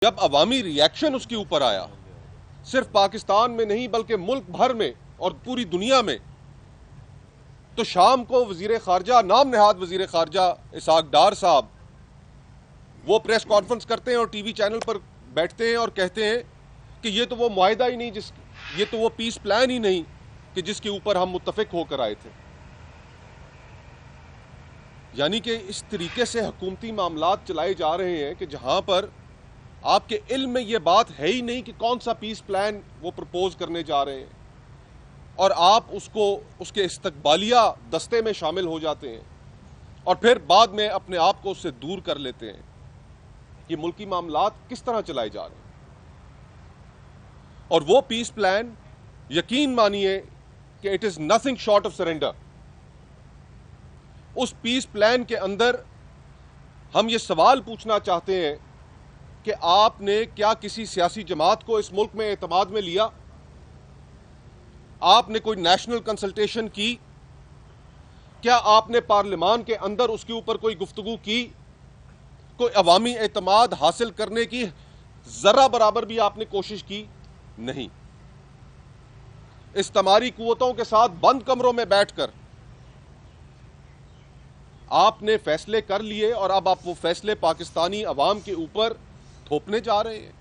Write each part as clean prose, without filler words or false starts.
جب عوامی ریاکشن اس کے اوپر آیا، صرف پاکستان میں نہیں بلکہ ملک بھر میں اور پوری دنیا میں، تو شام کو وزیر خارجہ، نام نہاد وزیر خارجہ اسحاق ڈار صاحب، وہ پریس کانفرنس کرتے ہیں اور ٹی وی چینل پر بیٹھتے ہیں اور کہتے ہیں کہ یہ تو وہ معاہدہ ہی نہیں، یہ تو وہ پیس پلان ہی نہیں کہ جس کے اوپر ہم متفق ہو کر آئے تھے۔ یعنی کہ اس طریقے سے حکومتی معاملات چلائے جا رہے ہیں کہ جہاں پر آپ کے علم میں یہ بات ہے ہی نہیں کہ کون سا پیس پلان وہ پرپوز کرنے جا رہے ہیں، اور آپ اس کے استقبالیہ دستے میں شامل ہو جاتے ہیں اور پھر بعد میں اپنے آپ کو اس سے دور کر لیتے ہیں۔ یہ ملکی معاملات کس طرح چلائے جا رہے ہیں؟ اور وہ پیس پلان، یقین مانیے کہ it is nothing short of surrender. اس پیس پلان کے اندر ہم یہ سوال پوچھنا چاہتے ہیں کہ آپ نے کیا کسی سیاسی جماعت کو اس ملک میں اعتماد میں لیا؟ آپ نے کوئی نیشنل کنسلٹیشن کی؟ کیا آپ نے پارلیمان کے اندر اس کے اوپر کوئی گفتگو کی؟ کوئی عوامی اعتماد حاصل کرنے کی ذرہ برابر بھی آپ نے کوشش کی؟ نہیں۔ استعماری قوتوں کے ساتھ بند کمروں میں بیٹھ کر آپ نے فیصلے کر لیے اور اب آپ وہ فیصلے پاکستانی عوام کے اوپر تھوپنے جا رہے ہیں۔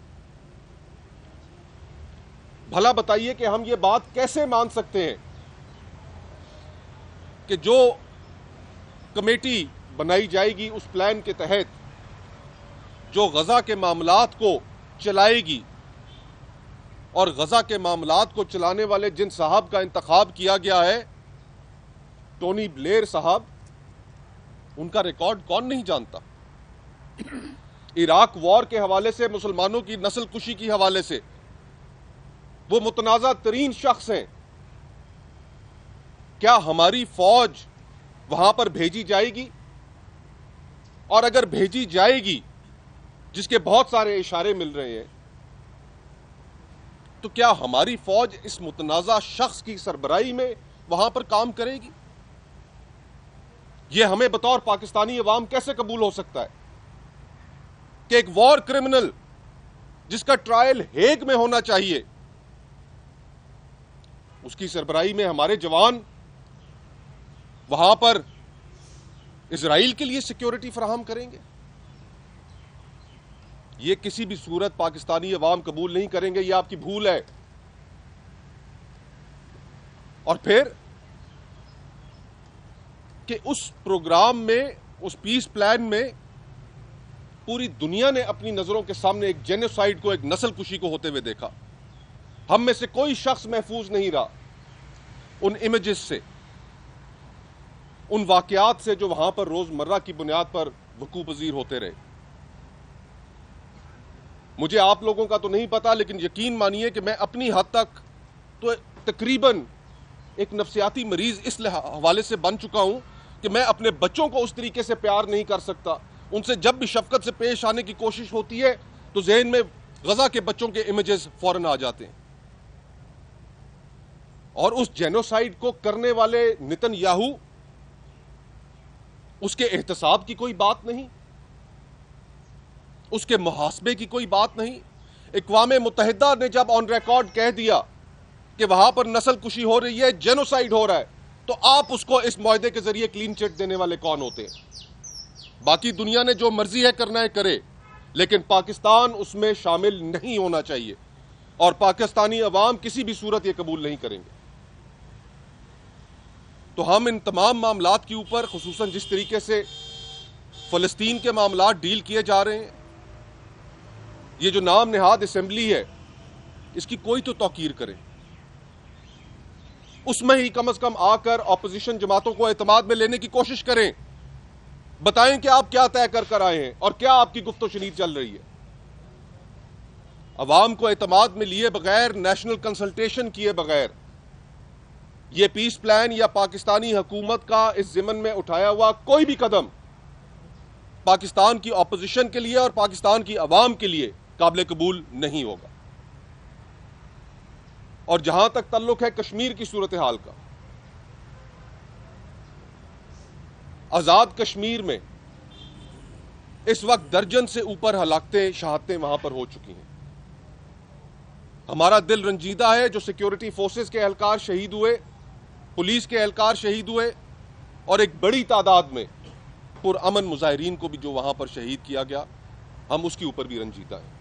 بھلا بتائیے کہ ہم یہ بات کیسے مان سکتے ہیں کہ جو کمیٹی بنائی جائے گی اس پلان کے تحت، جو غزہ کے معاملات کو چلائے گی، اور غزہ کے معاملات کو چلانے والے جن صاحب کا انتخاب کیا گیا ہے، ٹونی بلیئر صاحب، ان کا ریکارڈ کون نہیں جانتا؟ عراق وار کے حوالے سے، مسلمانوں کی نسل کشی کے حوالے سے وہ متنازع ترین شخص ہیں۔ کیا ہماری فوج وہاں پر بھیجی جائے گی؟ اور اگر بھیجی جائے گی، جس کے بہت سارے اشارے مل رہے ہیں، تو کیا ہماری فوج اس متنازع شخص کی سربراہی میں وہاں پر کام کرے گی؟ یہ ہمیں بطور پاکستانی عوام کیسے قبول ہو سکتا ہے کہ ایک وار کرمنل جس کا ٹرائل ہیگ میں ہونا چاہیے، اس کی سربراہی میں ہمارے جوان وہاں پر اسرائیل کے لیے سیکیورٹی فراہم کریں گے؟ یہ کسی بھی صورت پاکستانی عوام قبول نہیں کریں گے، یہ آپ کی بھول ہے۔ اور پھر کہ اس پروگرام میں، اس پیس پلان میں پوری دنیا نے اپنی نظروں کے سامنے ایک جینوسائیڈ کو، ایک نسل کشی کو ہوتے ہوئے دیکھا۔ ہم میں سے کوئی شخص محفوظ نہیں رہا ان امیجز سے، ان واقعات سے جو وہاں پر روزمرہ کی بنیاد پر وقوع پذیر ہوتے رہے۔ مجھے آپ لوگوں کا تو نہیں پتا، لیکن یقین مانیے کہ میں اپنی حد تک تو تقریباً ایک نفسیاتی مریض اس حوالے سے بن چکا ہوں کہ میں اپنے بچوں کو اس طریقے سے پیار نہیں کر سکتا۔ ان سے جب بھی شفقت سے پیش آنے کی کوشش ہوتی ہے تو ذہن میں غزہ کے بچوں کے امیجز فوراً آ جاتے ہیں۔ اور اس جینوسائیڈ کو کرنے والے نتن یاہو، اس کے احتساب کی کوئی بات نہیں، اس کے محاسبے کی کوئی بات نہیں۔ اقوام متحدہ نے جب آن ریکارڈ کہہ دیا کہ وہاں پر نسل کشی ہو رہی ہے، جینوسائیڈ ہو رہا ہے، تو آپ اس کو اس معاہدے کے ذریعے کلین چٹ دینے والے کون ہوتے ہیں؟ باقی دنیا نے جو مرضی ہے کرنا ہے کرے، لیکن پاکستان اس میں شامل نہیں ہونا چاہیے، اور پاکستانی عوام کسی بھی صورت یہ قبول نہیں کریں گے۔ تو ہم ان تمام معاملات کے اوپر، خصوصاً جس طریقے سے فلسطین کے معاملات ڈیل کیے جا رہے ہیں، یہ جو نام نہاد اسمبلی ہے، اس کی کوئی تو توقیر کرے، اس میں ہی کم از کم آ کر اپوزیشن جماعتوں کو اعتماد میں لینے کی کوشش کریں، بتائیں کہ آپ کیا طے کر کر آئے ہیں اور کیا آپ کی گفت و شنید چل رہی ہے۔ عوام کو اعتماد میں لیے بغیر، نیشنل کنسلٹیشن کیے بغیر، یہ پیس پلان یا پاکستانی حکومت کا اس ضمن میں اٹھایا ہوا کوئی بھی قدم پاکستان کی اپوزیشن کے لیے اور پاکستان کی عوام کے لیے قابل قبول نہیں ہوگا۔ اور جہاں تک تعلق ہے کشمیر کی صورتحال کا، آزاد کشمیر میں اس وقت درجن سے اوپر ہلاکتیں شہادتیں وہاں پر ہو چکی ہیں. ہمارا دل رنجیدہ ہے جو سیکیورٹی فورسز کے اہلکار شہید ہوئے, پولیس کے اہلکار شہید ہوئے, اور ایک بڑی تعداد میں پرامن مظاہرین کو بھی جو وہاں پر شہید کیا گیا, ہم اس کے اوپر بھی رنجیدہ ہیں.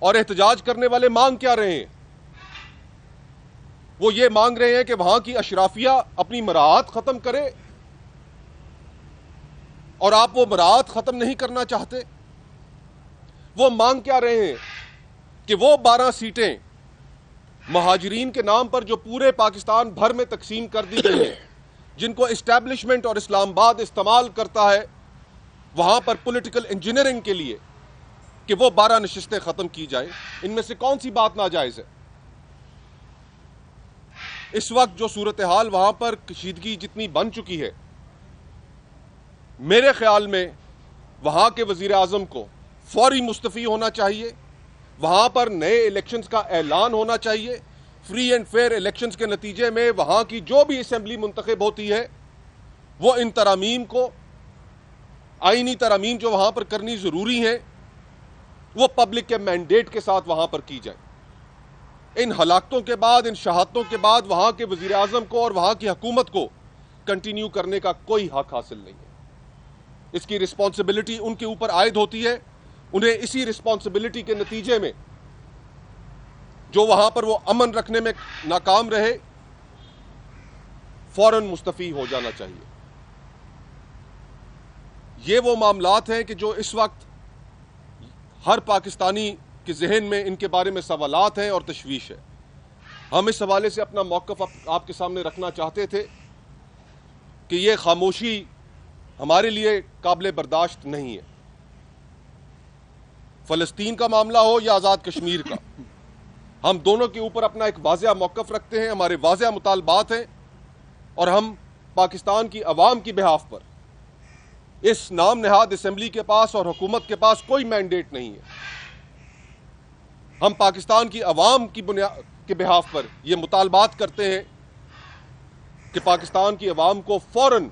اور احتجاج کرنے والے مانگ کیا رہے ہیں؟ وہ یہ مانگ رہے ہیں کہ وہاں کی اشرافیہ اپنی مراعات ختم کرے, اور آپ وہ مراعات ختم نہیں کرنا چاہتے. وہ مانگ کیا رہے ہیں کہ وہ 12 سیٹیں مہاجرین کے نام پر جو پورے پاکستان بھر میں تقسیم کر دی گئی ہیں, جن کو اسٹیبلشمنٹ اور اسلام آباد استعمال کرتا ہے وہاں پر پولیٹیکل انجینئرنگ کے لیے, کہ وہ 12 نشستیں ختم کی جائیں. ان میں سے کون سی بات ناجائز ہے؟ اس وقت جو صورتحال وہاں پر کشیدگی جتنی بن چکی ہے, میرے خیال میں وہاں کے وزیر اعظم کو فوری مستعفی ہونا چاہیے. وہاں پر نئے الیکشنز کا اعلان ہونا چاہیے. فری اینڈ فیئر الیکشنز کے نتیجے میں وہاں کی جو بھی اسمبلی منتخب ہوتی ہے وہ ان ترامیم کو, آئینی ترامیم جو وہاں پر کرنی ضروری ہیں, وہ پبلک کے مینڈیٹ کے ساتھ وہاں پر کی جائے. ان ہلاکتوں کے بعد, ان شہادتوں کے بعد وہاں کے وزیر اعظم کو اور وہاں کی حکومت کو کنٹینیو کرنے کا کوئی حق حاصل نہیں ہے. اس کی رسپانسبلٹی ان کے اوپر عائد ہوتی ہے. انہیں اسی رسپانسبلٹی کے نتیجے میں جو وہاں پر وہ امن رکھنے میں ناکام رہے, فوراً مستعفی ہو جانا چاہیے. یہ وہ معاملات ہیں کہ جو اس وقت ہر پاکستانی کے ذہن میں ان کے بارے میں سوالات ہیں اور تشویش ہے. ہم اس حوالے سے اپنا موقف آپ کے سامنے رکھنا چاہتے تھے کہ یہ خاموشی ہمارے لیے قابل برداشت نہیں ہے. فلسطین کا معاملہ ہو یا آزاد کشمیر کا, ہم دونوں کے اوپر اپنا ایک واضح موقف رکھتے ہیں. ہمارے واضح مطالبات ہیں, اور ہم پاکستان کی عوام کی بہاف پر اس نام نہاد اسمبلی کے پاس اور حکومت کے پاس کوئی مینڈیٹ نہیں ہے. ہم پاکستان کی عوام کی کے بہاف پر یہ مطالبات کرتے ہیں کہ پاکستان کی عوام کو فوراً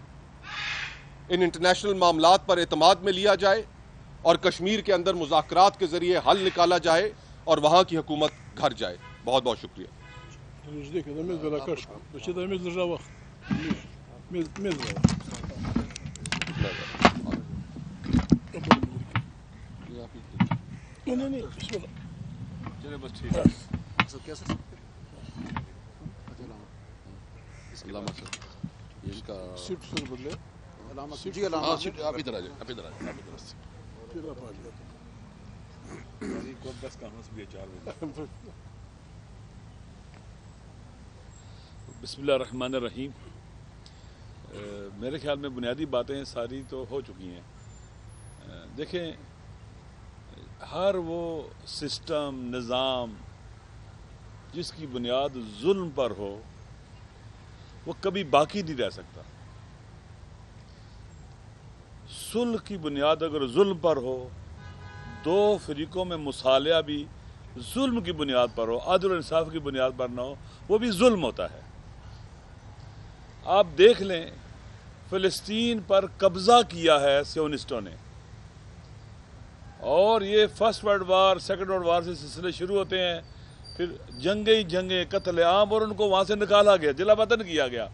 ان انٹرنیشنل معاملات پر اعتماد میں لیا جائے اور کشمیر کے اندر مذاکرات کے ذریعے حل نکالا جائے اور وہاں کی حکومت گھر جائے. بہت بہت شکریہ. بسم اللہ الرحمن الرحیم. میرے خیال میں بنیادی باتیں ساری تو ہو چکی ہیں. دیکھیں, ہر وہ سسٹم نظام جس کی بنیاد ظلم پر ہو وہ کبھی باقی نہیں رہ سکتا. صلح کی بنیاد اگر ظلم پر ہو, دو فریقوں میں مصالحہ بھی ظلم کی بنیاد پر ہو, عدل و انصاف کی بنیاد پر نہ ہو, وہ بھی ظلم ہوتا ہے. آپ دیکھ لیں, فلسطین پر قبضہ کیا ہے سیونسٹوں نے, اور یہ first world war second world war سے سلسلے شروع ہوتے ہیں, پھر جنگیں قتل عام, اور ان کو وہاں سے نکالا گیا, جلا وطن کیا گیا.